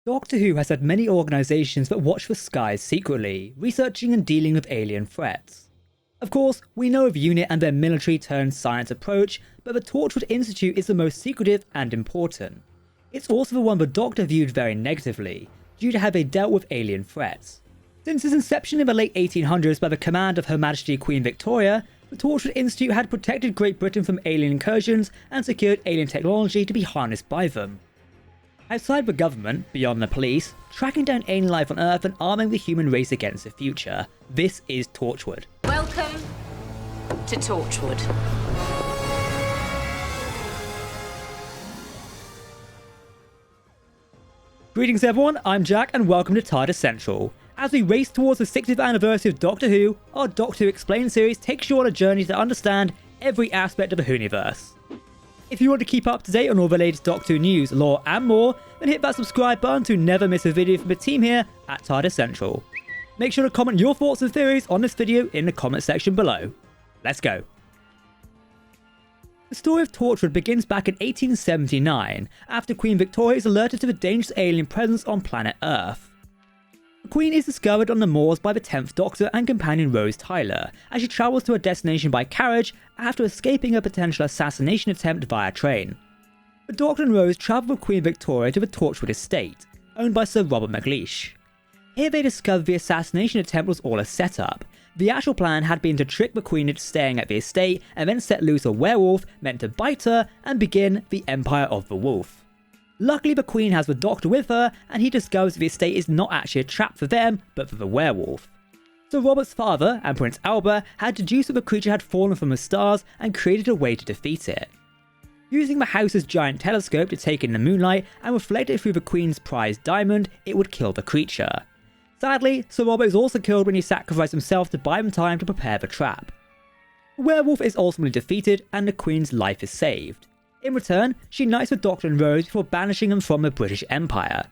Doctor Who has had many organisations that watch the skies secretly, researching and dealing with alien threats. Of course, we know of UNIT and their military-turned-science approach, but the Torchwood Institute is the most secretive and important. It's also the one the Doctor viewed very negatively, due to how they dealt with alien threats. Since its inception in the late 1800s by the command of Her Majesty Queen Victoria, the Torchwood Institute had protected Great Britain from alien incursions and secured alien technology to be harnessed by them. Outside the government, beyond the police, tracking down alien life on Earth and arming the human race against the future, this is Torchwood. Welcome to Torchwood. Greetings everyone, I'm Jack and welcome to Tardis Central. As we race towards the 60th anniversary of Doctor Who, our Doctor Who Explained series takes you on a journey to understand every aspect of the Whoniverse. If you want to keep up to date on all the latest Doctor Who news, lore and more, then hit that subscribe button to never miss a video from the team here at Tardis Central. Make sure to comment your thoughts and theories on this video in the comment section below. Let's go. The story of Torchwood begins back in 1879, after Queen Victoria is alerted to the dangerous alien presence on planet Earth. The Queen is discovered on the moors by the 10th Doctor and companion Rose Tyler, as she travels to her destination by carriage after escaping a potential assassination attempt via train. The Doctor and Rose travel with Queen Victoria to the Torchwood estate, owned by Sir Robert McLeish. Here they discover the assassination attempt was all a setup. The actual plan had been to trick the Queen into staying at the estate and then set loose a werewolf meant to bite her and begin the Empire of the Wolf. Luckily, the Queen has the Doctor with her, and he discovers the estate is not actually a trap for them, but for the werewolf. So Robert's father, and Prince Albert, had deduced that the creature had fallen from the stars and created a way to defeat it. Using the house's giant telescope to take in the moonlight and reflect it through the Queen's prized diamond, it would kill the creature. Sadly, Sir Robert is also killed when he sacrificed himself to buy them time to prepare the trap. The werewolf is ultimately defeated, and the Queen's life is saved. In return, she knights the Doctor and Rose before banishing them from the British Empire.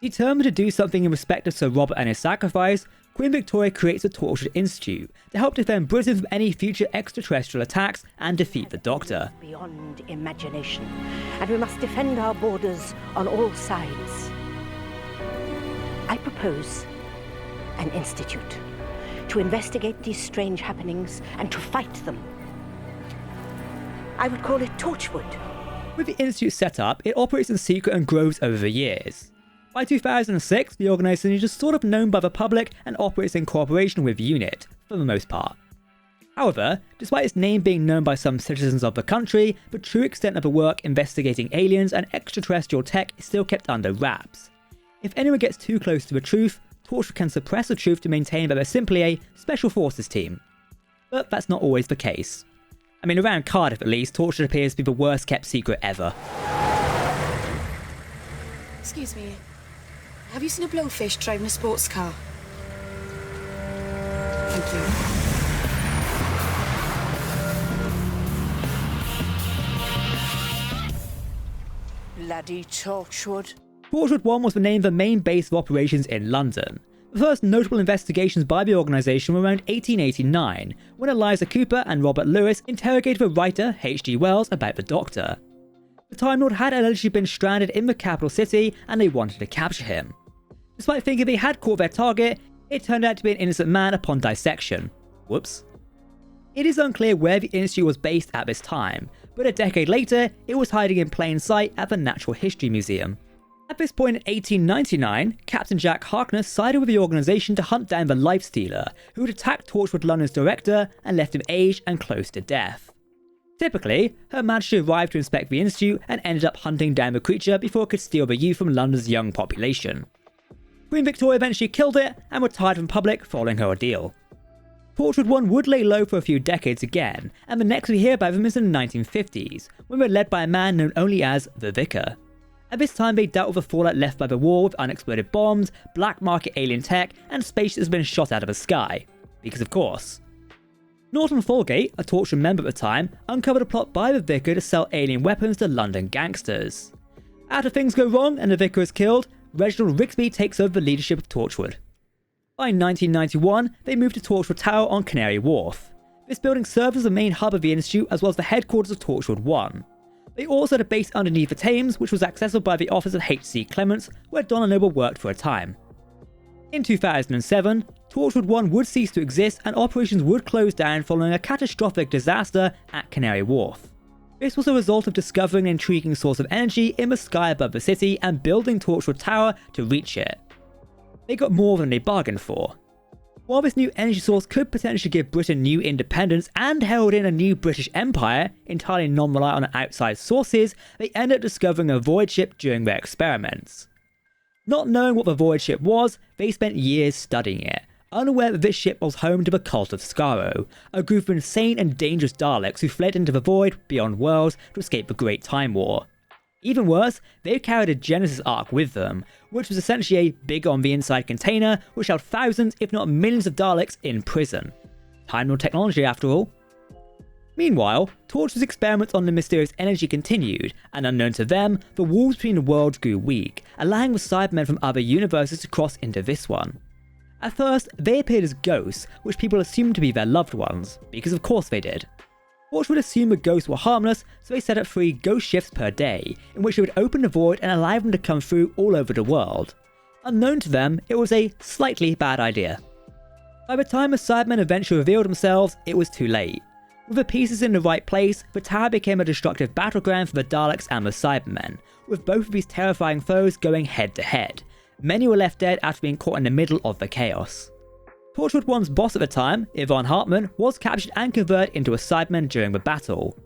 Determined to do something in respect of Sir Robert and his sacrifice, Queen Victoria creates the Torchwood Institute to help defend Britain from any future extraterrestrial attacks and defeat the Doctor. Beyond imagination, and we must defend our borders on all sides. I propose an institute to investigate these strange happenings and to fight them. I would call it Torchwood. With the Institute set up, it operates in secret and grows over the years. By 2006, the organisation is sort of known by the public and operates in cooperation with UNIT, for the most part. However, despite its name being known by some citizens of the country, the true extent of the work investigating aliens and extraterrestrial tech is still kept under wraps. If anyone gets too close to the truth, Torchwood can suppress the truth to maintain that they're simply a Special Forces team. But that's not always the case. I mean, around Cardiff at least, Torchwood appears to be the worst kept secret ever. Excuse me, have you seen a blowfish driving a sports car? Thank you. Bloody Torchwood. Torchwood One was the name of the main base of operations in London. The first notable investigations by the organisation were around 1889, when Eliza Cooper and Robert Lewis interrogated the writer H.G. Wells about the Doctor. The Time Lord had allegedly been stranded in the capital city and they wanted to capture him. Despite thinking they had caught their target, it turned out to be an innocent man upon dissection. Whoops. It is unclear where the Institute was based at this time, but a decade later, it was hiding in plain sight at the Natural History Museum. At this point in 1899, Captain Jack Harkness sided with the organisation to hunt down the Life Stealer, who had attacked Torchwood London's director and left him aged and close to death. Typically, Her Majesty arrived to inspect the Institute and ended up hunting down the creature before it could steal the youth from London's young population. Queen Victoria eventually killed it and retired from public following her ordeal. Torchwood One would lay low for a few decades again, and the next we hear about them is in the 1950s, when they were led by a man known only as the Vicar. At this time, they dealt with the fallout left by the war with unexploded bombs, black market alien tech, and spaceships that has been shot out of the sky. Because of course. Norton Folgate, a Torchwood member at the time, uncovered a plot by the Vicar to sell alien weapons to London gangsters. After things go wrong and the Vicar is killed, Reginald Rigsby takes over the leadership of Torchwood. By 1991, they moved to Torchwood Tower on Canary Wharf. This building serves as the main hub of the Institute as well as the headquarters of Torchwood One. They also had a base underneath the Thames, which was accessible by the office of H.C. Clements, where Donna Noble worked for a time. In 2007, Torchwood One would cease to exist and operations would close down following a catastrophic disaster at Canary Wharf. This was a result of discovering an intriguing source of energy in the sky above the city and building Torchwood Tower to reach it. They got more than they bargained for. While this new energy source could potentially give Britain new independence and herald in a new British Empire, entirely non-reliant on outside sources, they ended up discovering a void ship during their experiments. Not knowing what the void ship was, they spent years studying it, unaware that this ship was home to the Cult of Skaro, a group of insane and dangerous Daleks who fled into the void beyond worlds to escape the Great Time War. Even worse, they carried a Genesis Ark with them, which was essentially a big-on-the-inside container which held thousands if not millions of Daleks in prison. Time Lord technology after all. Meanwhile, Torchwood's experiments on the mysterious energy continued, and unknown to them, the walls between the worlds grew weak, allowing the Cybermen from other universes to cross into this one. At first, they appeared as ghosts, which people assumed to be their loved ones, because of course they did. Torchwood assumed the ghosts were harmless, so they set up 3 ghost shifts per day, in which they would open the void and allow them to come through all over the world. Unknown to them, it was a slightly bad idea. By the time the Cybermen eventually revealed themselves, it was too late. With the pieces in the right place, the tower became a destructive battleground for the Daleks and the Cybermen, with both of these terrifying foes going head to head. Many were left dead after being caught in the middle of the chaos. Torchwood One's boss at the time, Yvonne Hartman, was captured and converted into a Cyberman during the battle.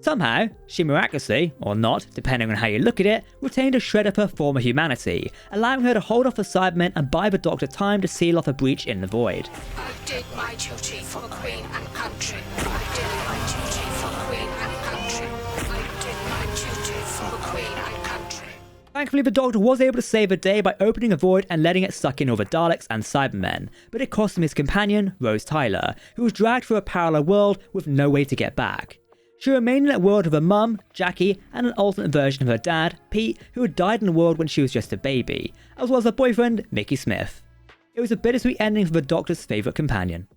Somehow, she miraculously, or not, depending on how you look at it, retained a shred of her former humanity, allowing her to hold off the Cybermen and buy the Doctor time to seal off a breach in the void. I did my duty for Queen and country. I did my duty for Queen and country. I did my duty for Queen and country. Thankfully, the Doctor was able to save the day by opening a void and letting it suck in all the Daleks and Cybermen, but it cost him his companion, Rose Tyler, who was dragged through a parallel world with no way to get back. She remained in that world with her mum, Jackie, and an alternate version of her dad, Pete, who had died in the world when she was just a baby, as well as her boyfriend, Mickey Smith. It was a bittersweet ending for the Doctor's favourite companion.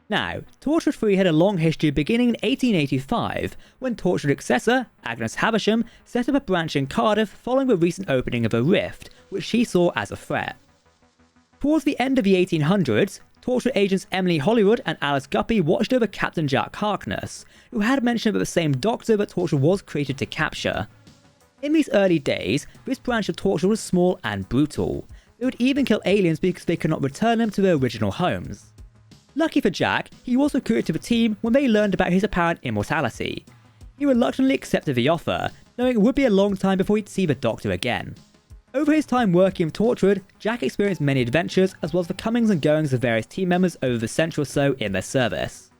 Now, Torchwood 3 had a long history beginning in 1885, when Torchwood successor, Agnes Havisham, set up a branch in Cardiff following the recent opening of a rift, which she saw as a threat. Towards the end of the 1800s, Torchwood agents Emily Hollywood and Alice Guppy watched over Captain Jack Harkness, who had mentioned about the same Doctor that Torchwood was created to capture. In these early days, this branch of Torchwood was small and brutal. They would even kill aliens because they could not return them to their original homes. Lucky for Jack, he was recruited to the team when they learned about his apparent immortality. He reluctantly accepted the offer, knowing it would be a long time before he'd see the Doctor again. Over his time working with Torchwood, Jack experienced many adventures as well as the comings and goings of various team members over the century or so in their service.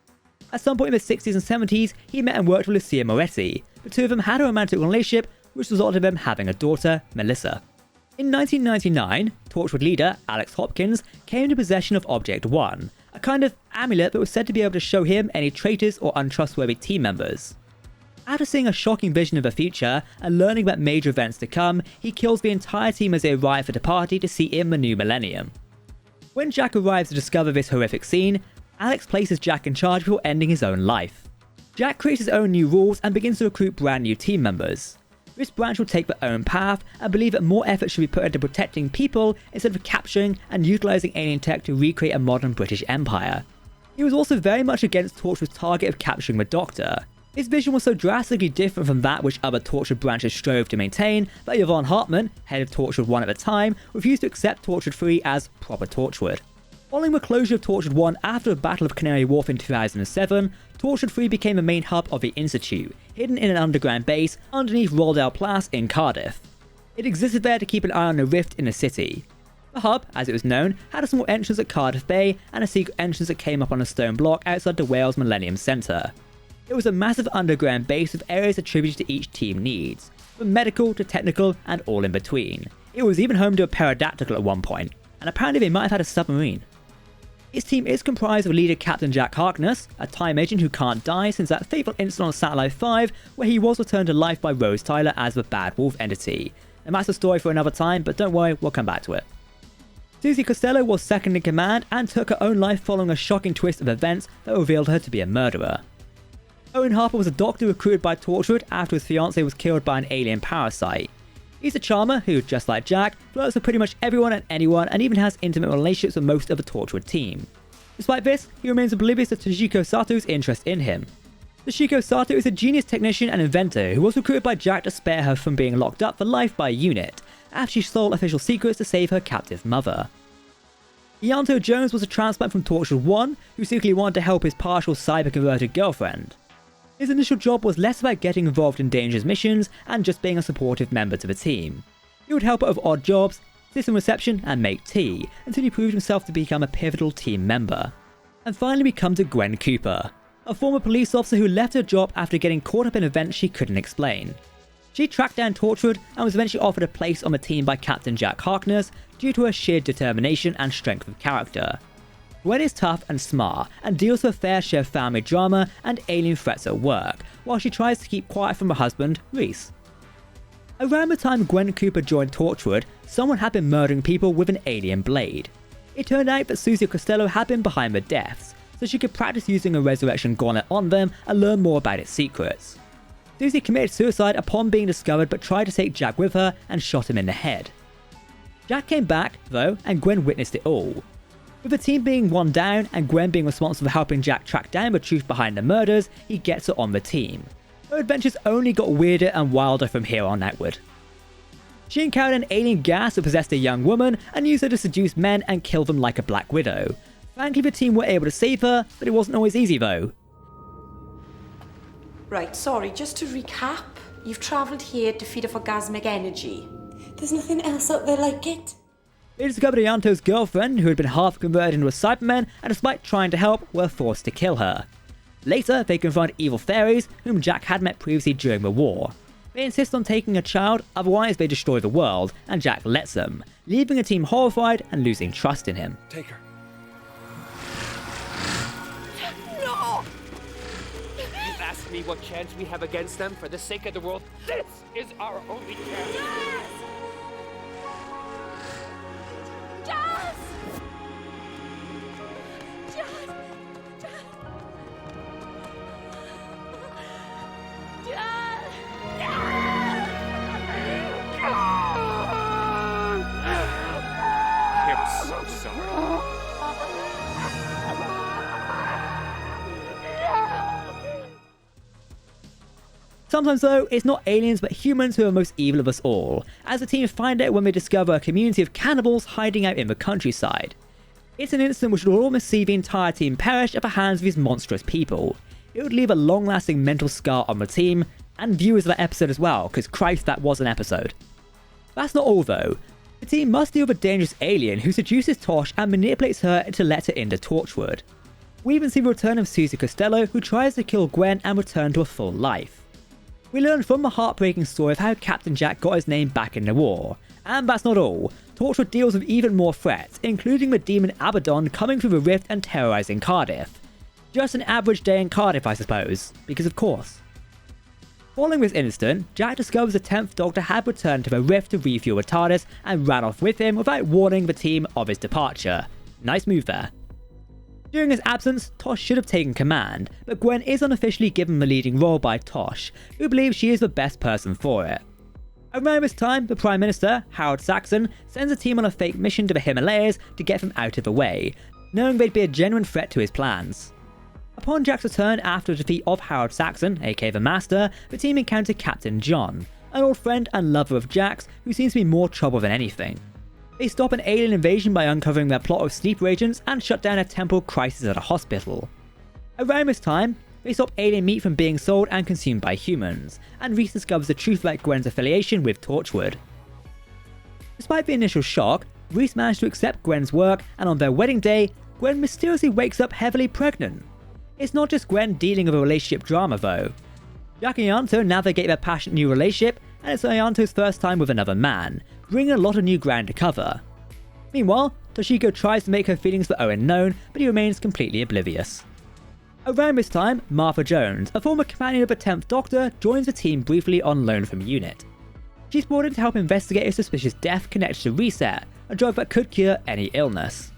At some point in the 60s and 70s, he met and worked with Lucia Moretti. The two of them had a romantic relationship, which resulted in them having a daughter, Melissa. In 1999, Torchwood leader Alex Hopkins came into possession of Object One, a kind of amulet that was said to be able to show him any traitors or untrustworthy team members. After seeing a shocking vision of the future and learning about major events to come, he kills the entire team as they arrive at a party to see in the new millennium. When Jack arrives to discover this horrific scene, Alex places Jack in charge before ending his own life. Jack creates his own new rules and begins to recruit brand new team members. This branch will take their own path and believe that more effort should be put into protecting people instead of capturing and utilising alien tech to recreate a modern British Empire. He was also very much against Torchwood's target of capturing the Doctor. His vision was so drastically different from that which other Torchwood branches strove to maintain that Yvonne Hartman, head of Torchwood 1 at the time, refused to accept Torchwood 3 as proper Torchwood. Following the closure of Torchwood 1 after the Battle of Canary Wharf in 2007, Torchwood 3 became the main hub of the Institute, hidden in an underground base underneath Roldale Place in Cardiff. It existed there to keep an eye on a rift in the city. The hub, as it was known, had a small entrance at Cardiff Bay and a secret entrance that came up on a stone block outside the Wales Millennium Centre. It was a massive underground base with areas attributed to each team needs, from medical to technical and all in between. It was even home to a pterodactyl at one point, and apparently they might have had a submarine. Its team is comprised of leader Captain Jack Harkness, a time agent who can't die since that fateful incident on Satellite 5 where he was returned to life by Rose Tyler as the Bad Wolf entity. And that's a story for another time, but don't worry, we'll come back to it. Susie Costello was second in command and took her own life following a shocking twist of events that revealed her to be a murderer. Owen Harper was a doctor recruited by Torchwood after his fiancée was killed by an alien parasite. He's a charmer who, just like Jack, flirts with pretty much everyone and anyone and even has intimate relationships with most of the Torchwood team. Despite this, he remains oblivious to Toshiko Sato's interest in him. Toshiko Sato is a genius technician and inventor who was recruited by Jack to spare her from being locked up for life by a unit, after she stole official secrets to save her captive mother. Ianto Jones was a transplant from Torchwood One who secretly wanted to help his partial cyber-converted girlfriend. His initial job was less about getting involved in dangerous missions and just being a supportive member to the team. He would help out with odd jobs, sit in reception and make tea, until he proved himself to become a pivotal team member. And finally we come to Gwen Cooper, a former police officer who left her job after getting caught up in events she couldn't explain. She tracked down Torchwood and was eventually offered a place on the team by Captain Jack Harkness due to her sheer determination and strength of character. Gwen is tough and smart and deals with a fair share of family drama and alien threats at work, while she tries to keep quiet from her husband, Reese. Around the time Gwen Cooper joined Torchwood, someone had been murdering people with an alien blade. It turned out that Susie Costello had been behind the deaths, so she could practice using a resurrection gauntlet on them and learn more about its secrets. Susie committed suicide upon being discovered but tried to take Jack with her and shot him in the head. Jack came back, though, and Gwen witnessed it all. With the team being one down and Gwen being responsible for helping Jack track down the truth behind the murders, he gets her on the team. Her adventures only got weirder and wilder from here on outward. She encountered an alien gas that possessed a young woman and used her to seduce men and kill them like a Black Widow. Thankfully the team were able to save her, but it wasn't always easy though. Right, sorry, just to recap, you've travelled here to feed off orgasmic energy. There's nothing else out there like it. They discovered Ianto's girlfriend, who had been half converted into a Cyberman, and despite trying to help, were forced to kill her. Later, they confront evil fairies, whom Jack had met previously during the war. They insist on taking a child, otherwise they destroy the world, and Jack lets them, leaving the team horrified and losing trust in him. Take her. No! You asked me what chance we have against them. For the sake of the world, this is our only chance. Yes! Jazz! Jazz! I'm so sorry. Sometimes though, it's not aliens but humans who are most evil of us all, as the team find out when they discover a community of cannibals hiding out in the countryside. It's an incident which would almost see the entire team perish at the hands of these monstrous people. It would leave a long-lasting mental scar on the team, and viewers of that episode as well, because Christ, that was an episode. That's not all though. The team must deal with a dangerous alien who seduces Tosh and manipulates her to let her into Torchwood. We even see the return of Susie Costello, who tries to kill Gwen and return to a full life. We learn from the heartbreaking story of how Captain Jack got his name back in the war. And that's not all. Torchwood deals with even more threats, including the demon Abaddon coming through the rift and terrorizing Cardiff. Just an average day in Cardiff, I suppose, because of course. Following this incident, Jack discovers the 10th Doctor had returned to the rift to refuel the Tardis and ran off with him without warning the team of his departure. Nice move there. During his absence, Tosh should have taken command, but Gwen is unofficially given the leading role by Tosh, who believes she is the best person for it. Around this time, the Prime Minister, Howard Saxon, sends a team on a fake mission to the Himalayas to get them out of the way, knowing they'd be a genuine threat to his plans. Upon Jack's return after the defeat of Howard Saxon, aka the Master, the team encounter Captain John, an old friend and lover of Jack's who seems to be more trouble than anything. They stop an alien invasion by uncovering their plot of sleeper agents and shut down a temporal crisis at a hospital. Around this time, they stop alien meat from being sold and consumed by humans, and Reese discovers the truth about Gwen's affiliation with Torchwood. Despite the initial shock, Reese managed to accept Gwen's work, and on their wedding day, Gwen mysteriously wakes up heavily pregnant. It's not just Gwen dealing with a relationship drama though. Jack and Ianto navigate their passionate new relationship, and it's Ianto's first time with another man, bringing a lot of new ground to cover. Meanwhile, Toshiko tries to make her feelings for Owen known, but he remains completely oblivious. Around this time, Martha Jones, a former companion of the 10th Doctor, joins the team briefly on loan from UNIT. She's brought in to help investigate a suspicious death connected to Reset, a drug that could cure any illness.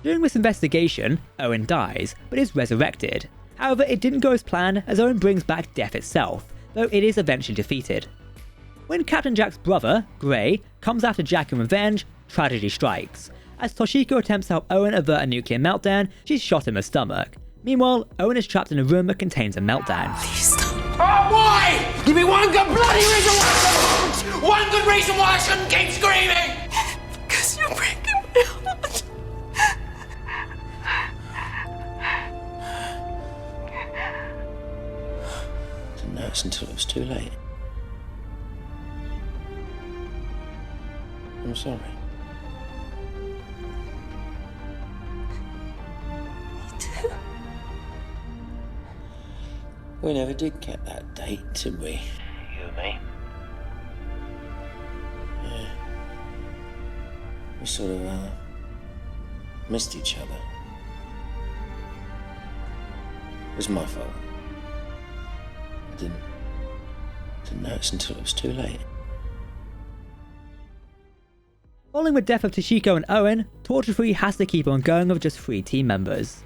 During this investigation, Owen dies, but is resurrected. However, it didn't go as planned, as Owen brings back death itself, though it is eventually defeated. When Captain Jack's brother, Gray, comes after Jack in revenge, tragedy strikes. As Toshiko attempts to help Owen avert a nuclear meltdown, she's shot in the stomach. Meanwhile, Owen is trapped in a room that contains a meltdown. Please stop. Oh, why? Give me one good bloody reason why! One good reason why I shouldn't keep screaming! Because you're breaking my heart. Didn't notice until it was too late. I'm sorry. We never did get that date, did we? You and me? Yeah. We sort of, missed each other. It was my fault. I didn't notice until it was too late. Following the death of Toshiko and Owen, Torchwood 3 has to keep on going with just 3 team members.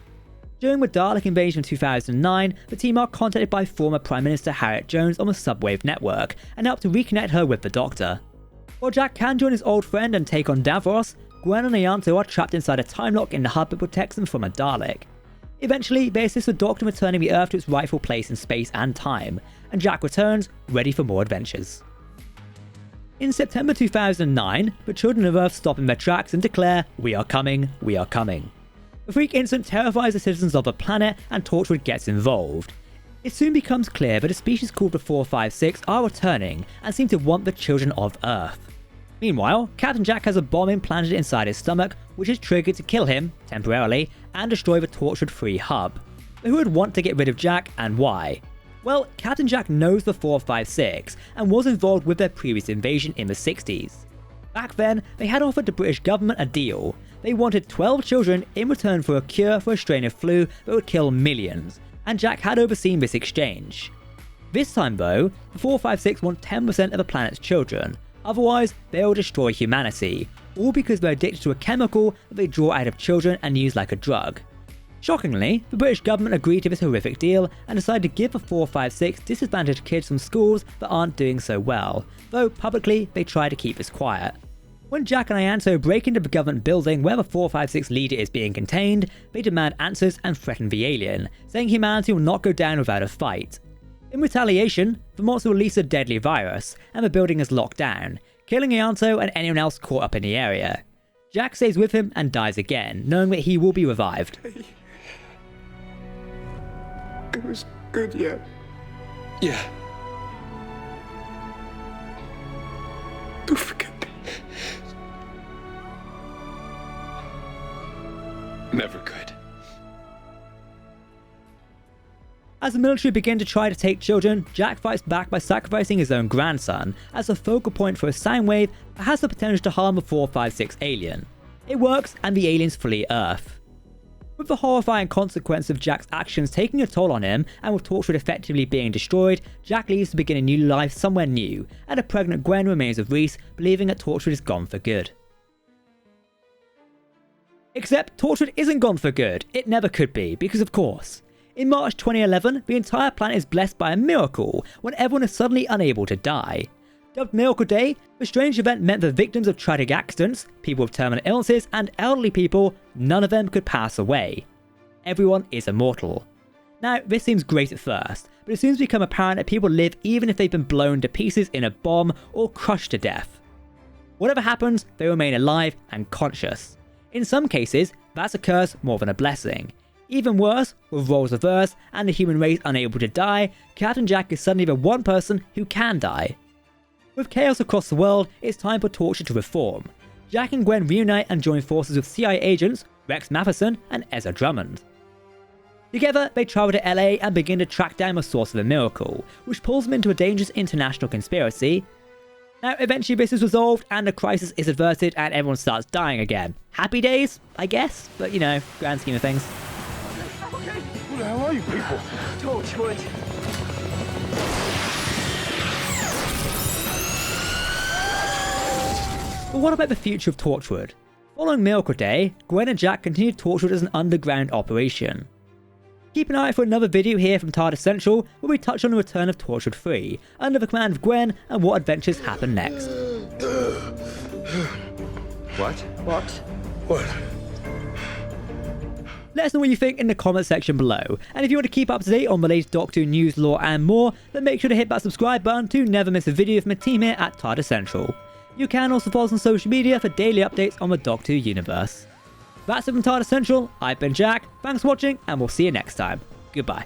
During the Dalek invasion of 2009, the team are contacted by former Prime Minister Harriet Jones on the Subwave network and help to reconnect her with the Doctor. While Jack can join his old friend and take on Davros, Gwen and Ianto are trapped inside a time lock in the hub that protects them from a Dalek. Eventually, they assist the Doctor in returning the Earth to its rightful place in space and time, and Jack returns, ready for more adventures. In September 2009, the children of Earth stop in their tracks and declare, "We are coming, we are coming." The freak incident terrifies the citizens of the planet and Torchwood gets involved. It soon becomes clear that a species called the 456 are returning and seem to want the children of Earth. Meanwhile, Captain Jack has a bomb implanted inside his stomach, which is triggered to kill him, temporarily, and destroy the Torchwood 3 hub. But who would want to get rid of Jack, and why? Well, Captain Jack knows the 456 and was involved with their previous invasion in the 60s. Back then, they had offered the British government a deal. They wanted 12 children in return for a cure for a strain of flu that would kill millions, and Jack had overseen this exchange. This time though, the 456 want 10% of the planet's children, otherwise they'll destroy humanity, all because they're addicted to a chemical that they draw out of children and use like a drug. Shockingly, the British government agreed to this horrific deal and decided to give the 456 disadvantaged kids from schools that aren't doing so well, though publicly they try to keep this quiet. When Jack and Ianto break into the government building where the 456 leader is being contained, they demand answers and threaten the alien, saying humanity will not go down without a fight. In retaliation, the monster will release a deadly virus, and the building is locked down, killing Ianto and anyone else caught up in the area. Jack stays with him and dies again, knowing that he will be revived. It was good, yeah. Yeah. Don't forget me. Never could. As the military begin to try to take children, Jack fights back by sacrificing his own grandson as a focal point for a sound wave that has the potential to harm the 456 alien. It works and the aliens flee Earth. With the horrifying consequence of Jack's actions taking a toll on him, and with Torchwood effectively being destroyed, Jack leaves to begin a new life somewhere new, and a pregnant Gwen remains with Reese, believing that Torchwood is gone for good. Except Torchwood isn't gone for good. It never could be, because of course. In March 2011, the entire planet is blessed by a miracle when everyone is suddenly unable to die. Dubbed Miracle Day, the strange event meant that victims of tragic accidents, people with terminal illnesses, and elderly people, none of them could pass away. Everyone is immortal. Now, this seems great at first, but it soon becomes apparent that people live even if they've been blown to pieces in a bomb or crushed to death. Whatever happens, they remain alive and conscious. In some cases, that's a curse more than a blessing. Even worse, with roles reversed and the human race unable to die, Captain Jack is suddenly the one person who can die. With chaos across the world, it's time for Torchwood to reform. Jack and Gwen reunite and join forces with CIA agents Rex Matheson and Ezra Drummond. Together, they travel to LA and begin to track down the source of the miracle, which pulls them into a dangerous international conspiracy. Now, eventually this is resolved and the crisis is averted and everyone starts dying again. Happy days, I guess, but you know, grand scheme of things. Who the hell are you people? Torchwood. But what about the future of Torchwood? Following Miracle Day, Gwen and Jack continued Torchwood as an underground operation. Keep an eye out for another video here from Tardis Central, where we touch on the return of Torchwood 3, under the command of Gwen, and what adventures happen next. What? Let us know what you think in the comment section below, and if you want to keep up to date on the latest Doctor Who news, lore and more, then make sure to hit that subscribe button to never miss a video from the team here at Tardis Central. You can also follow us on social media for daily updates on the Doctor Who universe. That's it from Tardis Central, I've been Jack, thanks for watching, and we'll see you next time. Goodbye.